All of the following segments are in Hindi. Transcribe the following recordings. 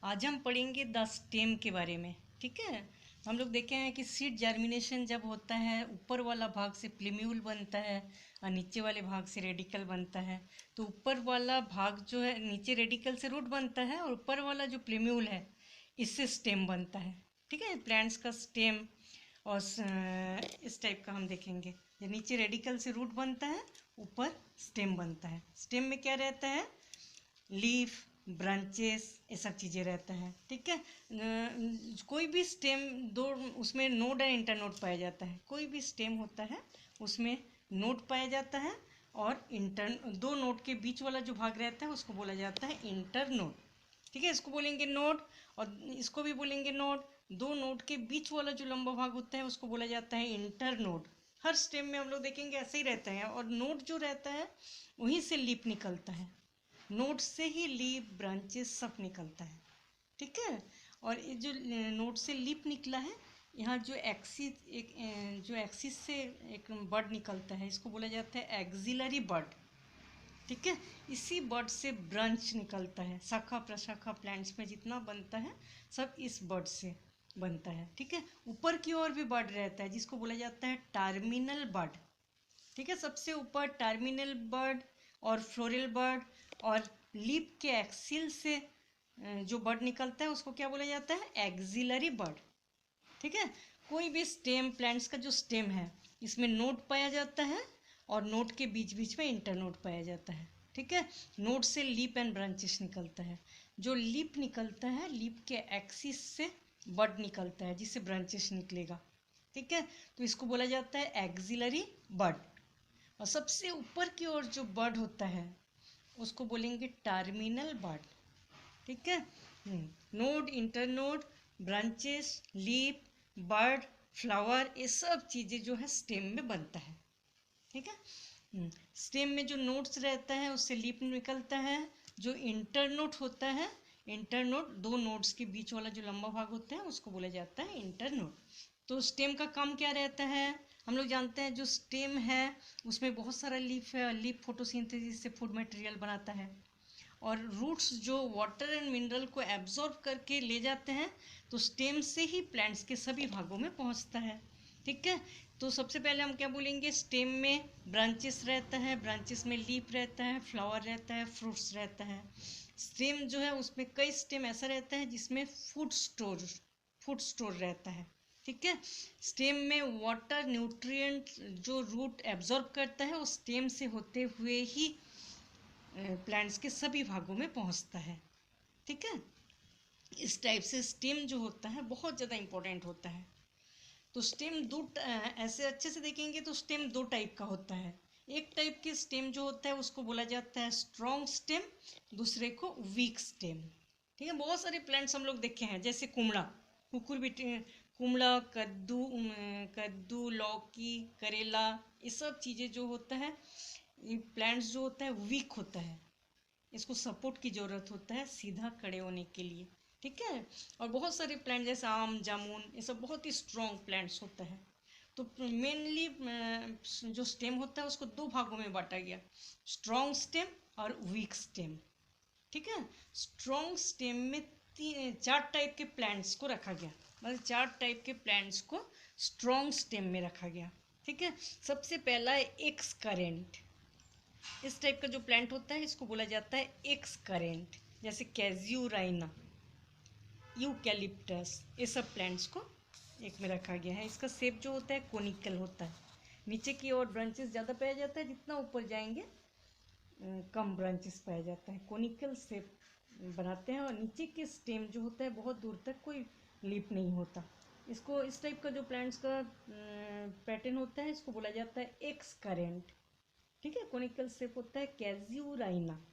आज हम पढ़ेंगे द स्टेम के बारे में। ठीक है, हम लोग देखे हैं कि सीड जर्मिनेशन जब होता है ऊपर वाला भाग से प्लीम्यूल बनता है और नीचे वाले भाग से रेडिकल बनता है। तो ऊपर वाला भाग जो है नीचे रेडिकल से रूट बनता है और ऊपर वाला जो प्लीम्यूल है इससे स्टेम बनता है। ठीक है, प्लांट्स का स्टेम और इस टाइप का हम देखेंगे। ये नीचे रेडिकल से रूट बनता है, ऊपर स्टेम बनता है। स्टेम में क्या रहता है? लीफ, ब्रांचेस, ये सब चीज़ें रहता है। ठीक है, कोई भी स्टेम दो उसमें नोड और इंटरनोड पाया जाता है। कोई भी स्टेम होता है उसमें नोड पाया जाता है और दो नोड के बीच वाला जो भाग रहता है उसको बोला जाता है इंटरनोड। ठीक है, इसको बोलेंगे नोड और इसको भी बोलेंगे नोड। दो नोड के बीच वाला जो लंबा भाग होता है उसको बोला जाता है इंटरनोड। हर स्टेम में हम लोग देखेंगे ऐसे ही रहता है और नोड जो रहता है वहीं से लीफ निकलता है। नोड से ही लीफ, ब्रांचेस सब निकलता है। ठीक है, और ये जो नोड से लीफ निकला है, यहाँ जो एक्सिस से एक बड निकलता है इसको बोला जाता है एक्सिलरी बड। ठीक है, इसी बड से ब्रांच निकलता है। शाखा प्रशाखा प्लांट्स में जितना बनता है सब इस बड से बनता है। ठीक है, ऊपर की ओर भी बड रहता है जिसको बोला जाता है टर्मिनल बड। ठीक है, सबसे ऊपर टर्मिनल बड और फ्लोरल बड और लीफ के एक्सिल से जो बड निकलता है उसको क्या बोला जाता है? एक्सिलरी बड। ठीक है, कोई भी स्टेम, प्लांट्स का जो स्टेम है इसमें नोड पाया जाता है और नोड के बीच बीच में इंटरनोड पाया जाता है। ठीक है, नोड से लीफ एंड ब्रांचेस निकलता है। जो लीफ निकलता है, लीफ के एक्सिस से बड निकलता है जिससे ब्रांचेस निकलेगा। ठीक है, तो इसको बोला जाता है एक्सिलरी बड। और सबसे ऊपर की ओर जो बड होता है उसको बोलेंगे टर्मिनल बड। ठीक है, नोड, इंटरनोड, ब्रांचेस, लीफ, बड, फ्लावर, ये सब चीज़ें जो है स्टेम में बनता है। ठीक है, स्टेम में जो नोड्स रहता है उससे लीफ निकलता है। जो इंटरनोड होता है, इंटरनोड दो नोड्स के बीच वाला जो लंबा भाग होता है उसको बोला जाता है इंटरनोड। तो स्टेम का काम क्या रहता है? हम लोग जानते हैं जो स्टेम है उसमें बहुत सारा लीफ है। लीफ फोटोसिंथेसिस से फूड मटेरियल बनाता है और रूट्स जो वाटर एंड मिनरल को एब्जॉर्ब करके ले जाते हैं तो स्टेम से ही प्लांट्स के सभी भागों में पहुंचता है। ठीक है, तो सबसे पहले हम क्या बोलेंगे? स्टेम में ब्रांचेस रहता है, ब्रांचेस में लीफ रहता है, फ्लावर रहता है, फ्रूट्स रहता है। स्टेम जो है उसमें कई स्टेम ऐसा रहता है जिसमें फूड स्टोर रहता है। ठीक है, स्टेम में वाटर, न्यूट्रिएंट जो रूट एब्जॉर्ब करता है वो स्टेम से होते हुए ही प्लांट्स के सभी भागों में पहुंचता है। ठीक है, इस टाइप से स्टेम जो होता है बहुत ज़्यादा इम्पोर्टेंट होता है। तो स्टेम ऐसे अच्छे से देखेंगे तो स्टेम दो टाइप का होता है। एक टाइप के स्टेम जो होता है उसको बोला जाता है स्ट्रॉन्ग स्टेम, दूसरे को वीक स्टेम। ठीक है, बहुत सारे प्लांट्स हम लोग देखे हैं जैसे कुमड़ा, कुकुरबिटें, कुमड़ा, कद्दू, लौकी, करेला, ये सब चीज़ें जो होता है, ये प्लांट्स जो होता है वीक होता है। इसको सपोर्ट की ज़रूरत होता है सीधा खड़े होने के लिए। ठीक है, और बहुत सारे प्लांट जैसे आम, जामुन, ये सब बहुत ही स्ट्रॉन्ग प्लांट्स होता है। तो मेनली जो स्टेम होता है उसको दो भागों में बांटा गया, स्ट्रॉन्ग स्टेम और वीक स्टेम। ठीक है, स्ट्रॉन्ग स्टेम में चार टाइप के प्लांट्स को रखा गया, मतलब चार टाइप के प्लांट्स को स्ट्रॉन्ग स्टेम में रखा गया। ठीक है, सबसे पहला है एक्स करेंट। इस टाइप का जो प्लांट होता है इसको बोला जाता है एक्स करेंट, जैसे कैज्यूराइना, यूकैलिप्टस, ये सब प्लांट्स को एक में रखा गया है। इसका शेप जो होता है कोनिकल होता है। नीचे की ओर ब्रांचेस ज़्यादा पाया जाता है, जितना ऊपर जाएंगे कम ब्रांचेस पाया जाता है। कोनिकल शेप बनाते हैं और नीचे के स्टेम जो होता है बहुत दूर तक कोई लीफ नहीं होता। इसको, इस टाइप का जो प्लांट्स का पैटर्न होता है इसको बोला जाता है एक्स करेंट। ठीक है, कोनिकल शेप होता है कैज्यूराइना।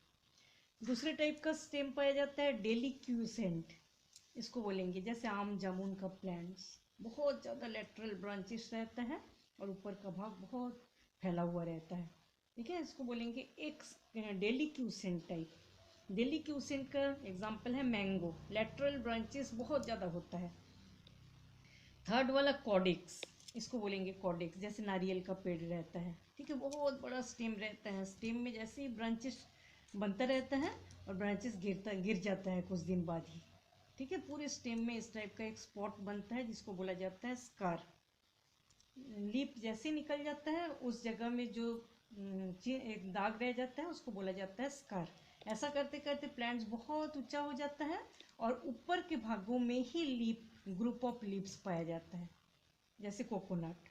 दूसरे टाइप का स्टेम पाया जाता है डेलिक्यूसेंट, इसको बोलेंगे जैसे आम, जामुन का प्लांट्स, बहुत ज़्यादा लेटरल ब्रांचेस रहता है और ऊपर का भाग बहुत फैला हुआ रहता है। ठीक है, इसको बोलेंगे एक डेलिक्यूसेंट टाइप। डेलिक्यूसेंट का एग्जाम्पल है मैंगो, लेटरल ब्रांचेस बहुत ज़्यादा होता है। थर्ड वाला कॉडिक्स, इसको बोलेंगे कॉडिक्स, जैसे नारियल का पेड़ रहता है। ठीक है, बहुत बड़ा स्टेम रहता है। स्टेम में जैसे ही ब्रांचेस बनता रहता है और ब्रांचेस गिर जाता है कुछ दिन बाद ही। ठीक है, पूरे स्टेम में इस टाइप का एक स्पॉट बनता है जिसको बोला जाता है स्कार। लीफ जैसे निकल जाता है उस जगह में जो एक दाग रह जाता है उसको बोला जाता है स्कार। ऐसा करते करते प्लांट्स बहुत ऊंचा हो जाता है और ऊपर के भागों में ही लीफ, ग्रुप ऑफ लीव्स पाया जाता है, जैसे कोकोनट।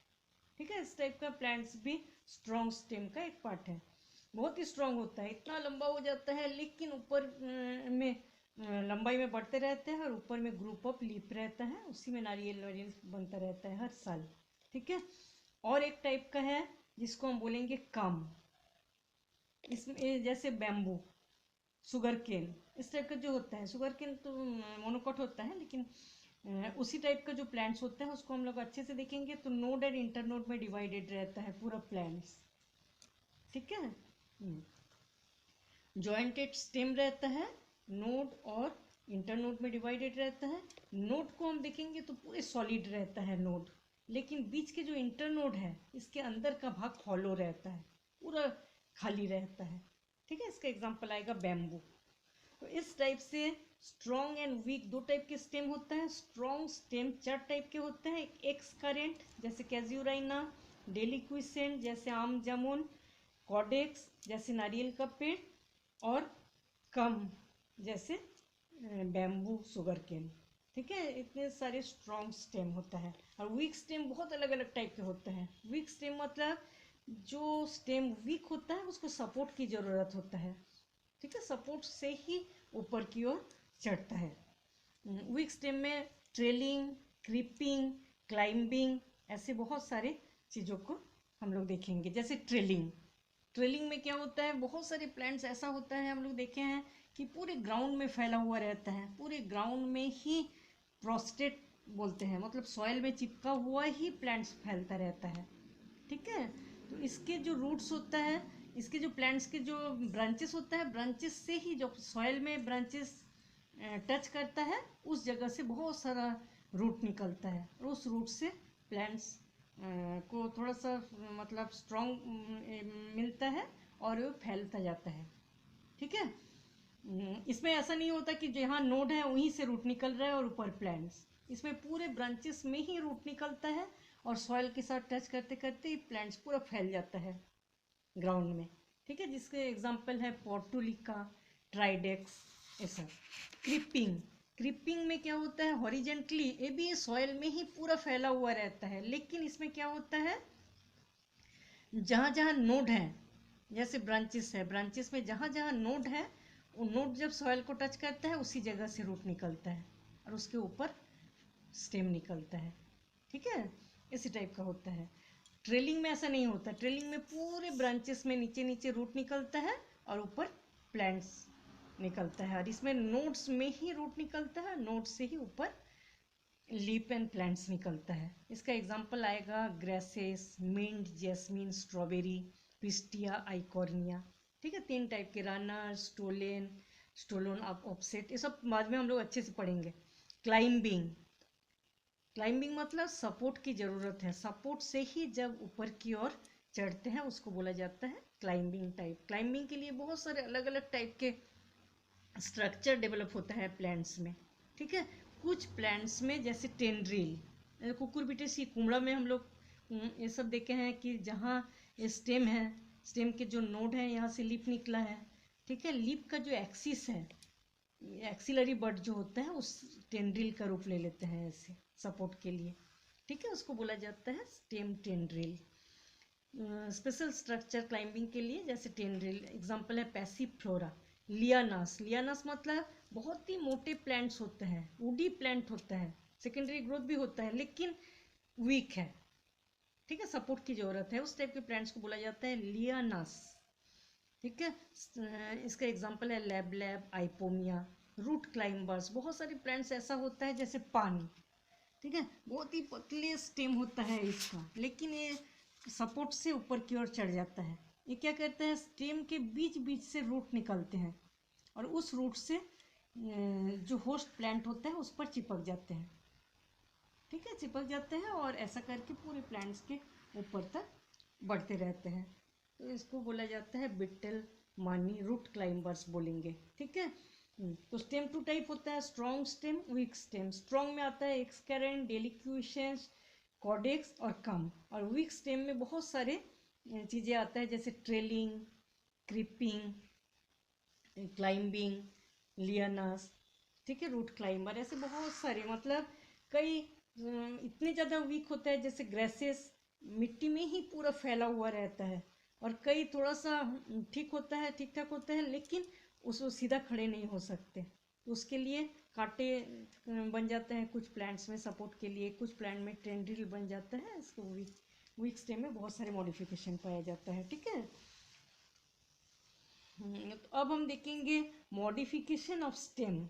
ठीक है, इस टाइप का प्लांट्स भी स्ट्रॉन्ग स्टेम का एक पार्ट है। बहुत ही स्ट्रॉन्ग होता है, इतना लंबा हो जाता है, लेकिन ऊपर में लंबाई में बढ़ते रहते हैं और ऊपर में ग्रुप ऑफ लीफ रहता है, उसी में नारियल वारियल बनता रहता है हर साल। ठीक है, और एक टाइप का है जिसको हम बोलेंगे कम। इसमें जैसे बैम्बू, शुगर केन, इस टाइप का जो होता है, शुगर केन तो मोनोकॉट होता है, लेकिन उसी टाइप का जो प्लांट्स होता है उसको हम लोग अच्छे से देखेंगे तो नोड एंड इंटरनोड में डिवाइडेड रहता है पूरा प्लांट्स। ठीक है, जॉइंटेड स्टेम रहता है, नोड और इंटरनोड में डिवाइडेड रहता है। नोड को हम देखेंगे तो पूरे सॉलिड रहता है नोड, लेकिन बीच के जो इंटरनोड है इसके अंदर का भाग हॉलो रहता है, पूरा खाली रहता है। ठीक है, इसका एग्जांपल आएगा बैम्बू। तो इस टाइप से स्ट्रॉन्ग एंड वीक दो टाइप के स्टेम होता है। स्ट्रॉन्ग स्टेम 4 टाइप के होते हैं। एक्स करेंट जैसे कैज्यूराइना, डेलिक्विसेंट जैसे आम जामुन, कॉडेक्स जैसे नारियल का पेड़, और कम जैसे बैम्बू, शुगर केन। ठीक है, इतने सारे स्ट्रॉन्ग स्टेम होता है। और वीक स्टेम बहुत अलग अलग टाइप के होते हैं। वीक स्टेम मतलब जो स्टेम वीक होता है उसको सपोर्ट की ज़रूरत होता है। ठीक है, सपोर्ट से ही ऊपर की ओर चढ़ता है। वीक स्टेम में ट्रेलिंग, क्रीपिंग, क्लाइंबिंग, ऐसे बहुत सारे चीज़ों को हम लोग देखेंगे। जैसे ट्रेलिंग, ट्रेलिंग में क्या होता है, बहुत सारे प्लांट्स ऐसा होता है, हम लोग देखे हैं कि पूरे ग्राउंड में फैला हुआ रहता है, पूरे ग्राउंड में ही प्रोस्टेट बोलते हैं, मतलब सॉइल में चिपका हुआ ही प्लांट्स फैलता रहता है। ठीक है, तो इसके जो रूट्स होता है, इसके जो प्लांट्स के जो ब्रांचेस होता है, ब्रांचेस से ही जो सॉइल में ब्रांचेस टच करता है उस जगह से बहुत सारा रूट निकलता है, और उस रूट से प्लांट्स को थोड़ा सा मतलब स्ट्रॉन्ग मिलता है और वो फैलता जाता है। ठीक है, इसमें ऐसा नहीं होता कि जहाँ नोड है वहीं से रूट निकल रहा है और ऊपर प्लांट्स, इसमें पूरे ब्रांचेस में ही रूट निकलता है और सॉइल के साथ टच करते करते प्लांट्स पूरा फैल जाता है ग्राउंड में। ठीक है, जिसके एग्जांपल है पोर्टुलिका, ट्राइडेक्स, ऐसा। क्रीपिंग, क्रीपिंग में क्या होता है, हॉरिजेंटली ये भी सॉइल में ही पूरा फैला हुआ रहता है, लेकिन इसमें क्या होता है, जहाँ जहाँ नोड है, जैसे ब्रांचेस है, ब्रांचेस में जहाँ जहाँ नोड है वो नोड जब सॉइल को टच करता है उसी जगह से रूट निकलता है और उसके ऊपर स्टेम निकलता है। ठीक है, इसी टाइप का होता है। ट्रेलिंग में ऐसा नहीं होता, ट्रेलिंग में पूरे ब्रांचेस में नीचे नीचे रूट निकलता है और ऊपर प्लांट्स निकलता है, और इसमें नोड्स में ही रूट निकलता है, नोड से ही ऊपर लीफ एंड प्लांट्स निकलता है। इसका एग्जांपल आएगा grasses, mint, jasmine, strawberry, Pistia, Eichhornia. ठीक है, 3 टाइप के, रनर, स्टोलेन, स्टोलोन, ऑफसेट, ये सब बाद में हम लोग अच्छे से पढ़ेंगे। क्लाइंबिंग, क्लाइंबिंग मतलब सपोर्ट की ज़रूरत है, सपोर्ट से ही जब ऊपर की ओर चढ़ते हैं उसको बोला जाता है क्लाइंबिंग टाइप। क्लाइंबिंग के लिए बहुत सारे अलग अलग टाइप के स्ट्रक्चर डेवलप होता है प्लांट्स में। ठीक है, कुछ प्लांट्स में जैसे टेंड्रिल, कुकुरबिटेसी, कुमड़ा में हम लोग ये सब देखे हैं कि जहाँ स्टेम है, स्टेम के जो नोड है यहाँ से लीफ निकला है। ठीक है, लीफ का जो एक्सिस है, एक्सिलरी बड जो होता है उस टेंड्रिल का रूप ले लेते हैं ऐसे सपोर्ट के लिए। ठीक है, उसको बोला जाता है stem tendril. Special structure climbing के लिए जैसे टेंड्रिल, एग्जांपल है पैसिफ्लोरा, लियानास। लियानास मतलब बहुत ही मोटे प्लांट्स होते हैं, वुडी प्लांट होता है, सेकेंडरी ग्रोथ भी होता है लेकिन वीक है। ठीक है, सपोर्ट की जरूरत है, उस टाइप के प्लांट्स को बोला जाता है लियानास। ठीक है, इसका एग्जांपल है Lablab, Ipomoea, root climbers. बहुत सारे प्लांट्स ऐसा होता है जैसे पानी। ठीक है, बहुत ही पतले स्टेम होता है इसका, लेकिन ये सपोर्ट से ऊपर की ओर चढ़ जाता है। ये क्या करते हैं, स्टेम के बीच बीच से रूट निकलते हैं और उस रूट से जो होस्ट प्लांट होता है उस पर चिपक जाते हैं। ठीक है, चिपक जाते हैं और ऐसा करके पूरे प्लांट्स के ऊपर तक बढ़ते रहते हैं। तो इसको बोला जाता है बिट्टल मानी रूट क्लाइंबर्स बोलेंगे। ठीक है, तो स्टेम टू टाइप होता है, strong stem, week stem. Strong में आता है एक्सकैरेंट, डेलिक्यूशंस, कॉडेक्स और कम। और वीक स्टेम में बहुत सारे चीज़ें आता है, जैसे ट्रेलिंग, क्रीपिंग, क्लाइंबिंग, लियनस, ठीक है, रूट क्लाइंबर, ऐसे बहुत सारे, मतलब कई इतने ज़्यादा वीक होता है, जैसे ग्रेसेस मिट्टी में ही पूरा फैला हुआ रहता है। और कई थोड़ा सा ठीक होता है, ठीक ठाक होता है, लेकिन उसको सीधा खड़े नहीं हो सकते, तो उसके लिए कांटे बन जाते हैं कुछ प्लांट्स में सपोर्ट के लिए, कुछ प्लांट में टेंड्रिल बन जाता है। इसको वीक स्टेम में बहुत सारे मॉडिफिकेशन पाया जाता है, ठीक है। तो अब हम देखेंगे मॉडिफिकेशन ऑफ स्टेम,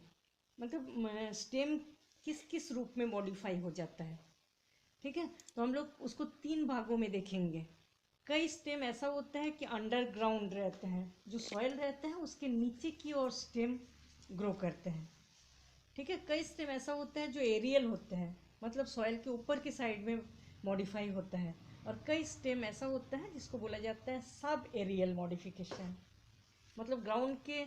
मतलब स्टेम किस किस रूप में मॉडिफाई हो जाता है, ठीक है। तो हम लोग उसको 3 भागों में देखेंगे। कई स्टेम ऐसा होता है कि अंडरग्राउंड रहते हैं, जो सॉइल रहता है उसके नीचे की ओर स्टेम ग्रो करते हैं, ठीक है। कई स्टेम ऐसा होता है जो एरियल होते हैं, मतलब सॉइल के ऊपर की साइड में मॉडिफाई होता है। और कई स्टेम ऐसा होता है जिसको बोला जाता है सब एरियल मॉडिफिकेशन, मतलब ग्राउंड के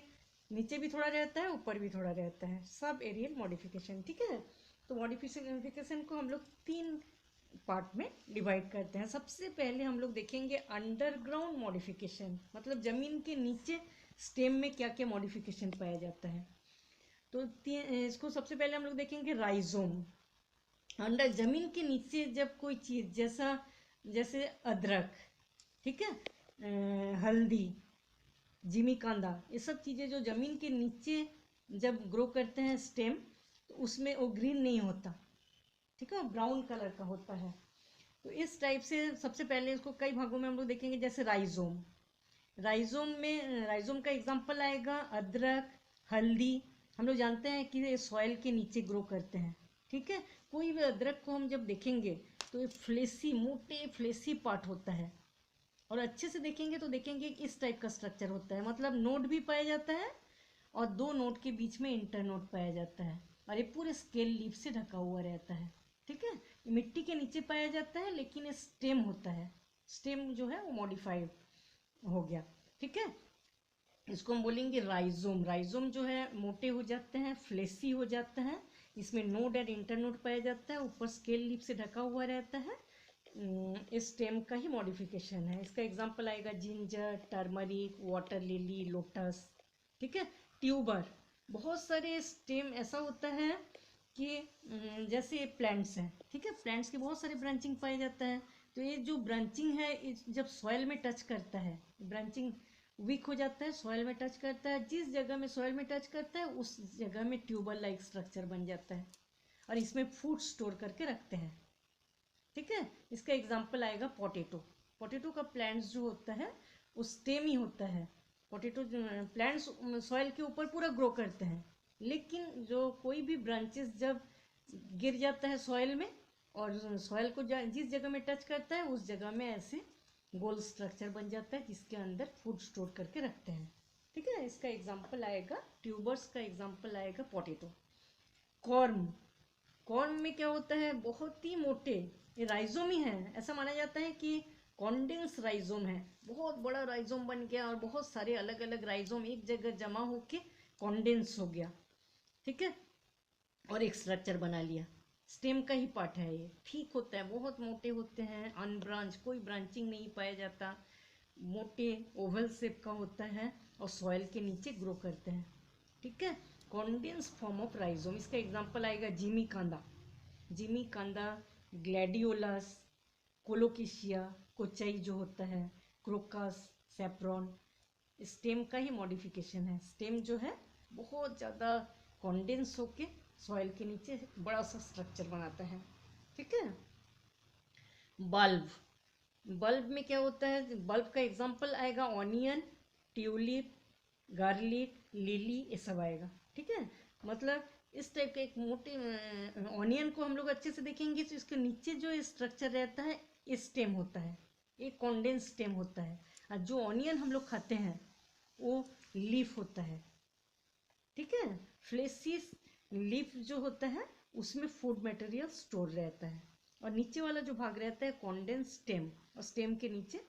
नीचे भी थोड़ा रहता है, ऊपर भी थोड़ा रहता है, सब एरियल मॉडिफिकेशन, ठीक है। तो मॉडिफिकेशन को हम लोग 3 पार्ट में डिवाइड करते हैं। सबसे पहले हम लोग देखेंगे अंडरग्राउंड मॉडिफिकेशन, मतलब जमीन के नीचे स्टेम में क्या क्या मॉडिफिकेशन पाया जाता है। तो इसको सबसे पहले हम लोग देखेंगे राइजोम। अंडर जमीन के नीचे जब कोई चीज़ जैसे अदरक, ठीक है, हल्दी, जिमीकांदा, ये सब चीज़ें जो ज़मीन के नीचे जब ग्रो करते हैं स्टेम, तो उसमें वो ग्रीन नहीं होता, ठीक है, ब्राउन कलर का होता है। तो इस टाइप से सबसे पहले इसको कई भागों में हम लोग देखेंगे, जैसे राइजोम। राइजोम का एग्जांपल आएगा अदरक, हल्दी। हम लोग जानते हैं कि ये सॉइल के नीचे ग्रो करते हैं, ठीक है। कोई भी अदरक को हम जब देखेंगे तो ये फ्लेसी, मोटे फ्लेसी पार्ट होता है, और अच्छे से देखेंगे तो देखेंगे इस टाइप का स्ट्रक्चर होता है, मतलब नोड भी पाया जाता है और 2 नोड के बीच में इंटरनोड पाया जाता है, और ये पूरे स्केल लीफ से ढका हुआ रहता है, ठीक है। ये मिट्टी के नीचे पाया जाता है, लेकिन ये स्टेम होता है, स्टेम जो है वो मॉडिफाइड हो गया, ठीक है। इसको हम बोलेंगे राइजोम। राइजोम जो है मोटे हो जाते हैं, फ्लेसी हो जाता है, इसमें नोड और इंटरनोड पाया जाता है, ऊपर स्केल लीफ से ढका हुआ रहता है। इस स्टेम का ही मॉडिफिकेशन है। इसका एग्जांपल आएगा ginger, turmeric, water lily, lotus, ठीक है। ट्यूबर, बहुत सारे स्टेम ऐसा होता है कि जैसे प्लांट्स हैं, ठीक है, प्लांट्स की बहुत सारी ब्रांचिंग पाया जाता है। तो ये जो ब्रांचिंग है, जब सॉइल में टच करता है, ब्रांचिंग वीक हो जाता है, सॉइल में टच करता है, जिस जगह में सॉइल में टच करता है उस जगह में ट्यूबर लाइक स्ट्रक्चर बन जाता है, और इसमें फूड स्टोर करके रखते हैं, ठीक है। इसका एग्जाम्पल आएगा पोटैटो। पोटैटो का प्लांट्स जो होता है वो स्टेम ही होता है। पोटैटो प्लांट्स सॉइल के ऊपर पूरा ग्रो करते हैं, लेकिन जो कोई भी ब्रांचेस जब गिर जाता है सॉइल में, और सॉइल को जिस जगह में टच करता है उस जगह में ऐसे गोल स्ट्रक्चर बन जाता है, जिसके अंदर फूड स्टोर करके रखते हैं, ठीक है। इसका एग्जाम्पल आएगा ट्यूबर्स का एग्जाम्पल आएगा पोटैटो। कॉर्न, कॉर्न में क्या होता है, बहुत ही मोटे, ये राइजोम ही है, ऐसा माना जाता है कि कॉन्डेंस राइजोम है, बहुत बड़ा राइजोम बन गया और बहुत सारे अलग अलग राइजोम एक जगह जमा होके कॉन्डेंस हो गया, ठीक है, और एक स्ट्रक्चर बना लिया। स्टेम का ही पार्ट है ये, ठीक होता है, बहुत मोटे होते हैं, अनब्रांच, कोई ब्रांचिंग नहीं पाया जाता, मोटे ओवल शेप का होता है और सॉइल के नीचे ग्रो करते हैं, ठीक है। कॉन्डेंस फॉर्म ऑफ राइजोम, इसका एग्जांपल आएगा जिमी कांदा, जिमी कांदा, ग्लैडियोलस, कोलोकेशिया, कोचाई जो होता है, क्रोकस, सेप्रॉन। स्टेम का ही मॉडिफिकेशन है। स्टेम जो है बहुत ज़्यादा कॉन्डेंस होके सॉइल के नीचे बड़ा सा स्ट्रक्चर बनाता है, ठीक है। बल्ब, बल्ब में क्या होता है, बल्ब का एग्जांपल आएगा ऑनियन, ट्यूलिप, गार्लिक, लिली, ये सब आएगा, ठीक है। मतलब इस टाइप का एक मोटे ऑनियन को हम लोग अच्छे से देखेंगे तो इसके नीचे जो स्ट्रक्चर रहता है ये स्टेम होता है, एक कॉन्डेंस स्टेम होता है, और जो ऑनियन हम लोग खाते हैं वो लीफ होता है, ठीक है। फ्लेसिस लीफ जो होता है उसमें फूड मटेरियल स्टोर रहता है, और नीचे वाला जो भाग रहता है कॉन्डेंस स्टेम, और स्टेम के नीचे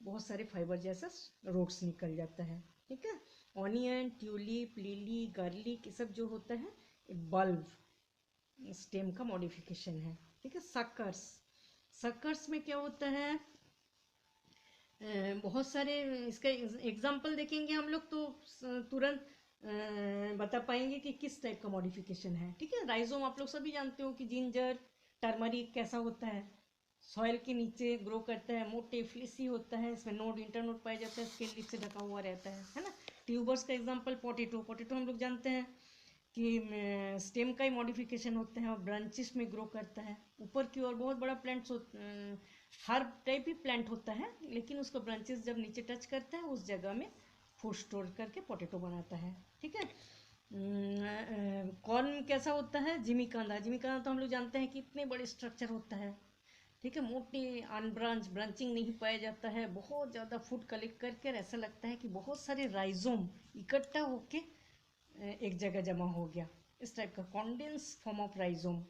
बहुत सारे फाइबर जैसा रूट्स निकल जाता है, ठीक है। ऑनियन, ट्यूलिप, लिली, गार्लिक, ये सब जो होता है बल्ब स्टेम का मॉडिफिकेशन है। ठीक है। सकर्स, सकर्स में क्या होता है, बहुत सारे इसका एग्जाम्पल देखेंगे हम लोग तो तुरंत बता पाएंगे कि किस टाइप का मॉडिफिकेशन है। ठीक है। राइजोम आप लोग सभी जानते हो कि जिंजर, टर्मरिक कैसा होता है, सॉइल के नीचे ग्रो करता है, मोटे फ्लिसी होता है, इसमें नोड इंटरनोड पाया जाता है, स्केल लिप से ढका हुआ रहता है ना। ट्यूबर्स का एग्जांपल पोटैटो, पोटैटो हम लोग जानते हैं कि स्टेम का ही मॉडिफिकेशन होता है और ब्रांचेस में ग्रो करता है ऊपर की ओर। बहुत बड़ा प्लांट्स हर टाइप ही प्लांट होता है, लेकिन उसको ब्रांचेस जब नीचे टच करता है उस जगह में फूड स्टोर करके पोटैटो बनाता है। ठीक है। कॉर्न कैसा होता है, जिमीकांदा, जिमीकांदा तो हम लोग जानते हैं कि इतने बड़े स्ट्रक्चर होता है। ठीक है। मोटे अनब्रांच, ब्रांचिंग नहीं पाया जाता है, बहुत ज़्यादा फूड कलेक्ट करके ऐसा लगता है कि बहुत सारे राइजोम इकट्ठा होके एक जगह जमा हो गया, इस टाइप का कॉन्डेंस फॉर्म ऑफ राइजोम।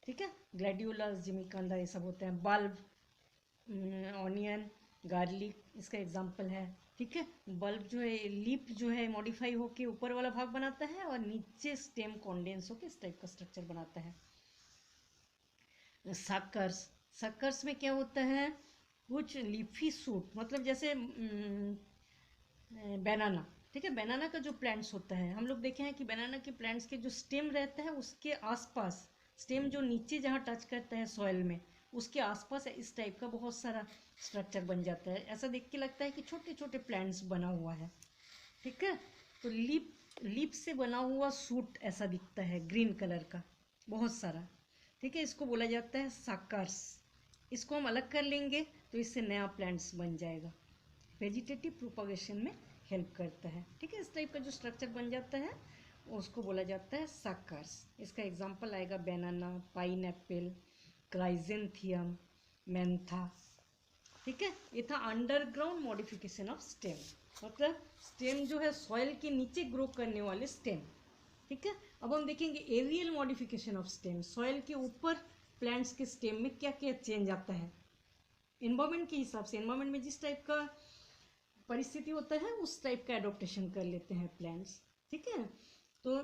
ठीक है। ग्लैडियोलस, जिमीकांदा ये सब होते हैं। बल्ब, ऑनियन, गार्लिक इसका एग्जाम्पल है। ठीक है। बल्ब जो है, लीप जो है मॉडिफाई होके ऊपर वाला भाग बनाता है और नीचे स्टेम कॉन्डेंस होके इस टाइप का स्ट्रक्चर बनाता है। सक्कर्स, सक्कर्स में क्या होता है, कुछ लीफी सूट, मतलब जैसे बनाना। ठीक है। बनाना का जो प्लांट्स होता है, हम लोग देखे हैं कि बनाना के प्लांट्स के जो स्टेम रहता है उसके आसपास, स्टेम जो नीचे जहाँ टच करता है सॉइल में, उसके आसपास इस टाइप का बहुत सारा स्ट्रक्चर बन जाता है। ऐसा देख के लगता है कि छोटे छोटे प्लांट्स बना हुआ है। ठीक है। तो लीप, लीप से बना हुआ सूट ऐसा दिखता है ग्रीन कलर का, बहुत सारा। ठीक है। इसको बोला जाता है साकर्स। इसको हम अलग कर लेंगे तो इससे नया प्लांट्स बन जाएगा, वेजिटेटिव प्रोपगेशन में हेल्प करता है। ठीक है। इस टाइप का जो स्ट्रक्चर बन जाता है उसको बोला जाता है साकर्स। इसका एग्जांपल आएगा बनाना, पाइनएप्पल, क्राइजेंथियम, मेंथा। ठीक है। ये था अंडरग्राउंड मॉडिफिकेशन ऑफ स्टेम, मतलब स्टेम जो है सॉइल के नीचे ग्रो करने वाले स्टेम। ठीक है। अब हम देखेंगे aerial modification of stem, soil के ऊपर प्लांट्स के स्टेम में क्या क्या चेंज आता है एनवायरमेंट के हिसाब से। एनवायरमेंट में जिस टाइप का परिस्थिति होता है उस टाइप का एडोप्टेशन कर लेते हैं प्लांट्स। ठीक है। तो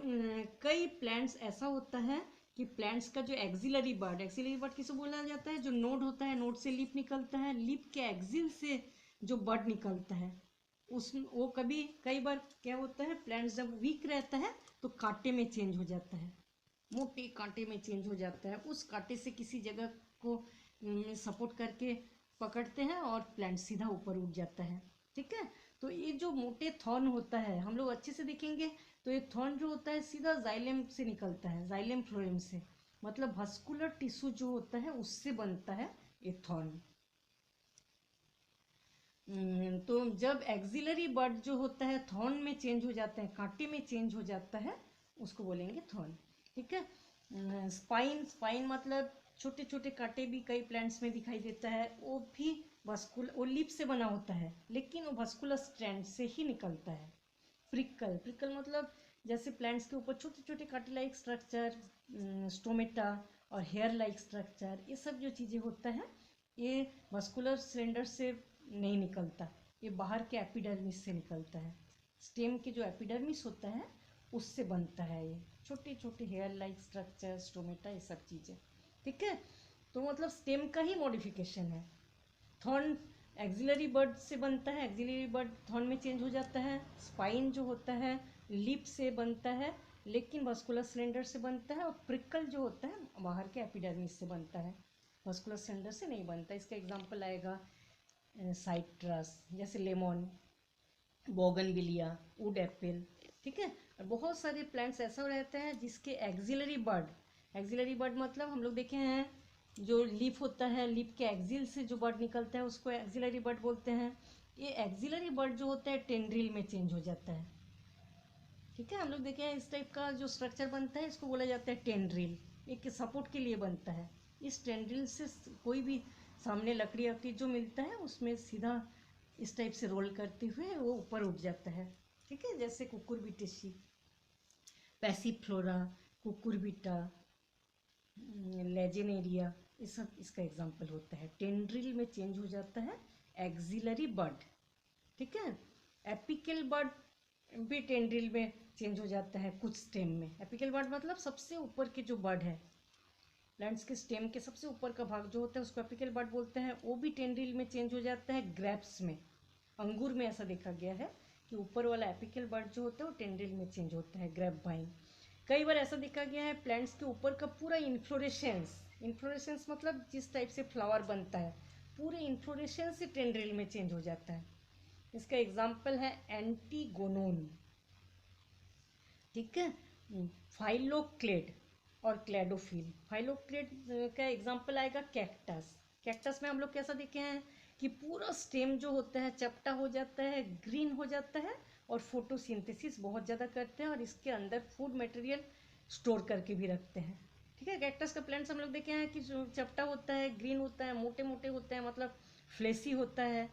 कई प्लांट्स ऐसा होता है कि प्लांट्स का जो एक्सिलरी बर्ड, एक्सिलरी बर्ड किसे बोला जाता है, जो नोड होता है, नोड से लीफ निकलता है, लीफ के एक्सिल से जो बर्ड निकलता है उस वो कभी कई बार क्या होता है, प्लांट्स जब वीक रहता है तो कांटे में चेंज हो जाता है, मोटे कांटे में चेंज हो जाता है। उस कांटे से किसी जगह को सपोर्ट करके पकड़ते हैं और प्लांट सीधा ऊपर उठ जाता है। ठीक है। तो ये जो मोटे थॉर्न होता है, हम लोग अच्छे से देखेंगे तो ये थॉर्न जो होता है सीधा जाइलम से निकलता है, जाइलम फ्लोएम से, मतलब वस्कुलर टिश्यू जो होता है उससे बनता है ये थॉर्न। तो जब एक्सिलरी बर्ड जो होता है थॉर्न में चेंज हो जाता है, कांटे में चेंज हो जाता है, उसको बोलेंगे थॉर्न। ठीक है। स्पाइन, स्पाइन मतलब छोटे छोटे कांटे भी कई प्लांट्स में दिखाई देता है, वो भी वस्कुलर, वो लीफ से बना होता है लेकिन वो वस्कुलर स्ट्रैंड से ही निकलता है। प्रिकल, प्रिकल मतलब जैसे प्लांट्स के ऊपर छोटे छोटे कांटे लाइक स्ट्रक्चर, स्टोमेटा और हेयर लाइक स्ट्रक्चर, ये सब जो चीज़ें होता है ये वस्कुलर सिलेंडर से नहीं निकलता, ये बाहर के एपिडर्मिस से निकलता है। स्टेम के जो एपिडर्मिस होता है उससे बनता है ये छोटे छोटे हेयर लाइक स्ट्रक्चर, स्टोमेटा, ये सब चीज़ें। ठीक है। तो मतलब स्टेम का ही मॉडिफिकेशन है। थॉर्न एक्सिलरी बर्ड से बनता है, एक्सिलरी बर्ड थॉर्न में चेंज हो जाता है। स्पाइन जो होता है लिप से बनता है लेकिन वस्कुलर सिलेंडर से बनता है, और प्रिकल जो होता है बाहर के एपिडर्मिस से बनता है, वस्कुलर सिलेंडर से नहीं बनता। इसका एग्जांपल आएगा साइट्रस, जैसे लेमन, बोगनविलिया, वुड एप्पल। ठीक है। और बहुत सारे प्लांट्स ऐसा रहते हैं जिसके एक्सिलरी बर्ड, एक्सिलरी बर्ड मतलब हम लोग देखे हैं जो लीफ होता है, लीफ के एक्सिल से जो बर्ड निकलता है उसको एक्सिलरी बर्ड बोलते हैं। ये एक्सिलरी बर्ड जो होता है टेंड्रिल में चेंज हो जाता है। ठीक है। हम लोग देखे हैं इस टाइप का जो स्ट्रक्चर बनता है इसको बोला जाता है टेंड्रिल, एक सपोर्ट के लिए बनता है। इस टेंड्रिल से कोई भी सामने लकड़ी वकड़ी जो मिलता है उसमें सीधा इस टाइप से रोल करते हुए वो ऊपर उठ जाता है। ठीक है। जैसे कुकुरबिटेसी, पैसीफ्लोरा, कुकुरबिटा, लेजेनेरिया, ये सब इसका एग्जाम्पल होता है। टेंड्रिल में चेंज हो जाता है एक्सिलरी बर्ड। ठीक है। एपिकल बर्ड भी टेंड्रिल में चेंज हो जाता है कुछ स्टेम में। एपिकल बड मतलब सबसे ऊपर के जो बड है, प्लांट्स के स्टेम के सबसे ऊपर का भाग जो होता है उसको एपिकल बड बोलते हैं। वो भी टेंड्रिल में चेंज हो जाता है ग्रेप्स में। अंगूर में ऐसा देखा गया है कि ऊपर वाला एपिकल बड जो होता है वो टेंड्रिल में चेंज होता है, ग्रेप वाइन। कई बार ऐसा देखा गया है प्लांट्स के ऊपर का पूरा इन्फ्लोरेसेंस, इन्फ्लोरेसेंस मतलब जिस टाइप से फ्लावर बनता है, पूरे इन्फ्लोरेसेंस से टेंड्रिल में चेंज हो जाता है। इसका एग्जाम्पल है एंटीगोनोन, ठीक है, फाइलोक्लेड और क्लेडोफिल। फाइलोक्लेड का एग्जाम्पल आएगा कैक्टस। कैक्टस में हम लोग कैसा देखे हैं कि पूरा स्टेम जो होता है चपटा हो जाता है, ग्रीन हो जाता है और फोटोसिंथेसिस बहुत ज़्यादा करते हैं और इसके अंदर फूड मटेरियल स्टोर करके भी रखते हैं। ठीक है, कैक्टस का प्लांट्स हम लोग देखे हैं कि जो चपटा होता है, ग्रीन होता है, मोटे मोटे होते हैं, मतलब फ्लेसी होता है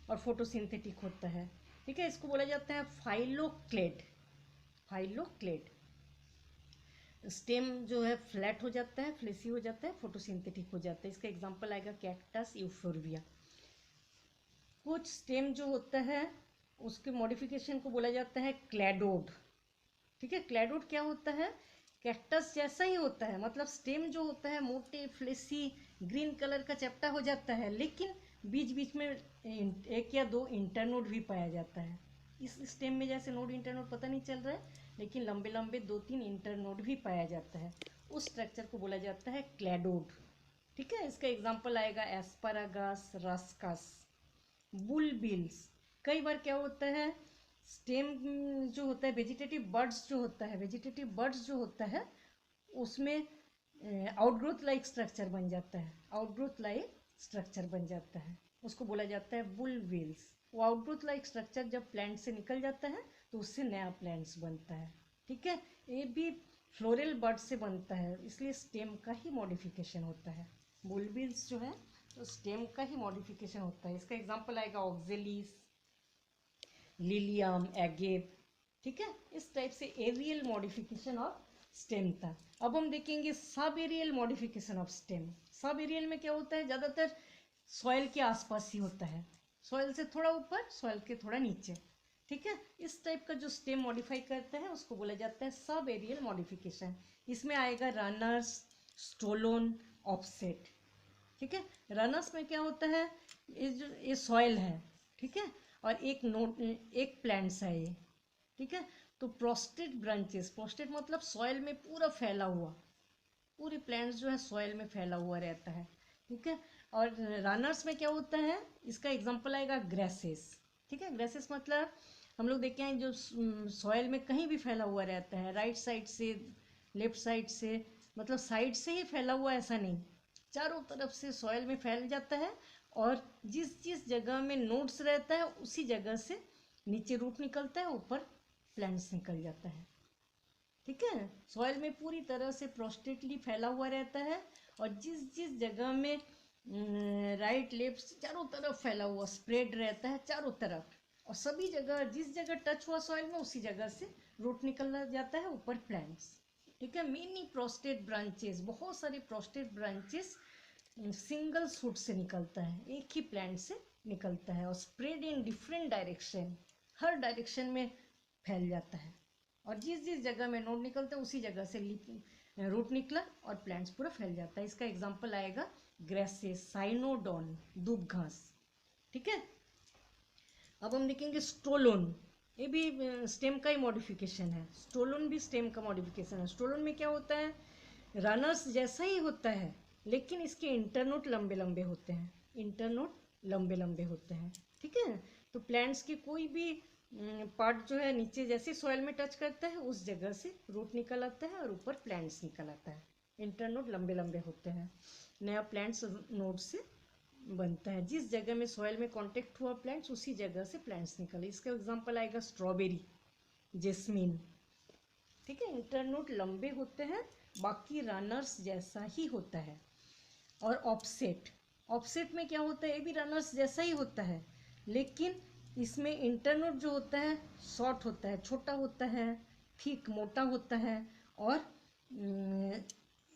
और फोटोसिंथेटिक होता है। ठीक है, इसको बोला जाता है फाइलोक्लेड। फाइलोक्लेड स्टेम जो है फ्लैट हो जाता है, फ्लेसी हो जाता है, फोटोसिंथेटिक हो जाता है। इसका एग्जांपल आएगा कैक्टस, यूफोर्बिया। कुछ स्टेम जो होता है उसके मॉडिफिकेशन को बोला जाता है क्लैडोड। ठीक है, क्लैडोड क्या होता है, कैक्टस जैसा ही होता है, मतलब स्टेम जो होता है मोटे फ्लेसी ग्रीन कलर का चपटा हो जाता है, लेकिन बीच बीच में एक या दो इंटरनोड भी पाया जाता है। इस स्टेम में जैसे नोड इंटरनोड पता नहीं चल रहा है, लेकिन लंबे लंबे 2-3 इंटरनोड भी पाया जाता है। उस स्ट्रक्चर को बोला जाता है क्लैडोड। ठीक है, इसका एग्जाम्पल आएगा एस्पारागस, रस्कस, बुलबिल्स। कई बार क्या होता है स्टेम जो होता है, वेजिटेटिव बर्ड्स जो होता है, वेजिटेटिव बर्ड्स जो होता है उसमें आउटग्रोथ लाइक स्ट्रक्चर बन जाता है, आउटग्रोथ लाइक स्ट्रक्चर बन जाता है, उसको बोला जाता है बुलबिल्स। वो आउटग्रोथ लाइक स्ट्रक्चर जब प्लांट से निकल जाता है तो उससे नया प्लांट्स बनता है। ठीक है, ये भी फ्लोरल बर्ड से बनता है, इसलिए स्टेम का ही मॉडिफिकेशन होता है। बुलबिल्स जो है तो स्टेम का ही मॉडिफिकेशन होता है। इसका एग्जांपल आएगा ऑक्जेलिस, लिलियम, एगेप। ठीक है, इस टाइप से एरियल मॉडिफिकेशन ऑफ स्टेम था। अब हम देखेंगे sub aerial modification of stem. Sub aerial में क्या होता है, ज़्यादातर सॉइल के आसपास ही होता है, सॉइल से थोड़ा ऊपर, सॉइल के थोड़ा नीचे। ठीक है, इस टाइप का जो स्टेम मॉडिफाई करता है उसको बोला जाता है सब एरियल मॉडिफिकेशन। इसमें आएगा रनर्स, स्टोलोन, ऑफसेट। ठीक है, रनर्स में क्या होता है, ये सॉइल है, ठीक है, और एक नोट, एक प्लांट्स है ये। ठीक है, तो प्रोस्टेट ब्रांचेस, प्रोस्टेट मतलब सॉइल में पूरा फैला हुआ, पूरे प्लांट्स जो है सॉइल में फैला हुआ रहता है। ठीक है, और रनर्स में क्या होता है, इसका एग्जांपल आएगा ग्रेसेस। ठीक है, ग्रेसेस मतलब हम लोग देखे हैं जो सॉइल में कहीं भी फैला हुआ रहता है, राइट साइड से, लेफ्ट साइड से, मतलब साइड से ही फैला हुआ, ऐसा नहीं, चारों तरफ से सॉइल में फैल जाता है और जिस जिस जगह में नोड्स रहता है उसी जगह से नीचे रूट निकलता है, ऊपर प्लांट्स निकल जाता है। ठीक है, सॉइल में पूरी तरह से प्रोस्टेटली फैला हुआ रहता है और जिस जिस जगह में राइट लेफ्ट चारों तरफ फैला हुआ स्प्रेड रहता है चारों तरफ, और सभी जगह जिस जगह टच हुआ सॉइल में उसी जगह से रूट निकल जाता है, ऊपर प्लांट्स। ठीक है, मेनी प्रोस्टेट ब्रांचेस, बहुत सारे प्रोस्टेट ब्रांचेस सिंगल शूट से निकलता है, एक ही प्लांट से निकलता है और spread in different direction, her direction में फैल जाता है, और जिस जिस जगह में नोड निकलता है उसी जगह से रूट निकला और प्लांट्स पूरा फैल जाता है। इसका एग्जांपल आएगा ग्रेसेस, साइनोडॉन, दूब घास। ठीक है, अब हम देखेंगे स्टोलोन। ये भी स्टेम का ही मॉडिफिकेशन है, स्टोलोन भी स्टेम का मॉडिफिकेशन है। स्टोलोन में क्या होता है, रनर्स जैसा ही होता है लेकिन इसके इंटरनोड लंबे लंबे होते हैं, इंटरनोड लंबे लंबे होते हैं। ठीक है, तो प्लांट्स के कोई भी पार्ट जो है नीचे जैसे सॉइल में टच करता है उस जगह से रूट निकल आता है और ऊपर प्लांट्स निकल आता है, इंटरनोड लंबे लंबे होते हैं, नया प्लांट्स नोड से बनता है, जिस जगह में सॉइल में कांटेक्ट हुआ प्लांट्स उसी जगह से प्लांट्स निकले। इसका एग्जांपल आएगा स्ट्रॉबेरी, जेस्मीन। ठीक है, इंटरनोड लंबे होते हैं, बाकी रनर्स जैसा ही होता है। और ऑफसेट, ऑफसेट में क्या होता है, ये भी रनर्स जैसा ही होता है लेकिन इसमें इंटरनोड जो होता है शॉर्ट होता है, छोटा होता है, थिक मोटा होता है, और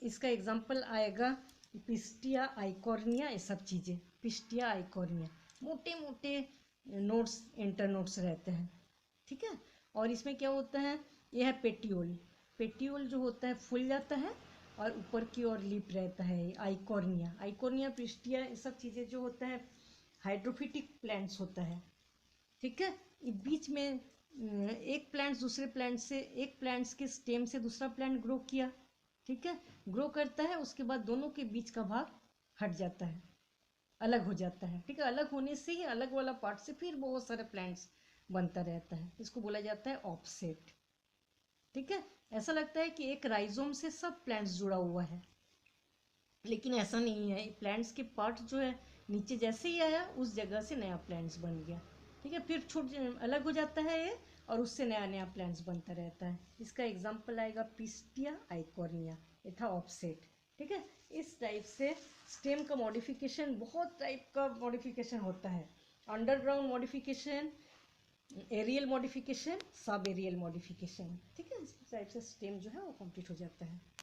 इसका एग्जांपल आएगा पिस्टिया आइकॉर्निया, ये सब चीज़ें, पिस्टिया आइकॉर्निया, मोटे मोटे नोड्स इंटरनोड्स रहते हैं। ठीक है, और इसमें क्या होता है, ये है पेटियोल। पेटियोल जो होता है फूल जाता है और ऊपर की ओर लिप रहता है। आइकोर्निया, आइकोर्निया, पिस्टिया, ये सब चीज़ें जो होता है हाइड्रोफिटिक प्लांट्स होता है, ठीक है। ये बीच में एक प्लांट दूसरे प्लांट से, एक प्लांट्स के स्टेम से दूसरा प्लांट ग्रो किया, ठीक है, ग्रो करता है, उसके बाद दोनों के बीच का भाग हट जाता है, अलग हो जाता है, ठीक है। अलग होने से ही अलग वाला पार्ट से फिर बहुत सारे प्लांट्स बनता रहता है, इसको बोला जाता है ऑफसेट, ठीक है। ऐसा लगता है कि एक राइजोम से सब प्लांट्स जुड़ा हुआ है, लेकिन ऐसा नहीं है। प्लांट्स के पार्ट जो है नीचे जैसे ही आया उस जगह से नया प्लांट्स बन गया, ठीक है, फिर छूट अलग हो जाता है ये और उससे नया नया प्लांट्स बनता रहता है। इसका एग्जांपल आएगा पिस्टिया आइकोर्निया, ये था ऑफसेट, ठीक है। इस टाइप से स्टेम का मॉडिफिकेशन, बहुत टाइप का मॉडिफिकेशन होता है। Underground modification, aerial modification, sub aerial modification, ठीक है। इस टाइप से स्टेम जो है वो कंप्लीट हो जाता है।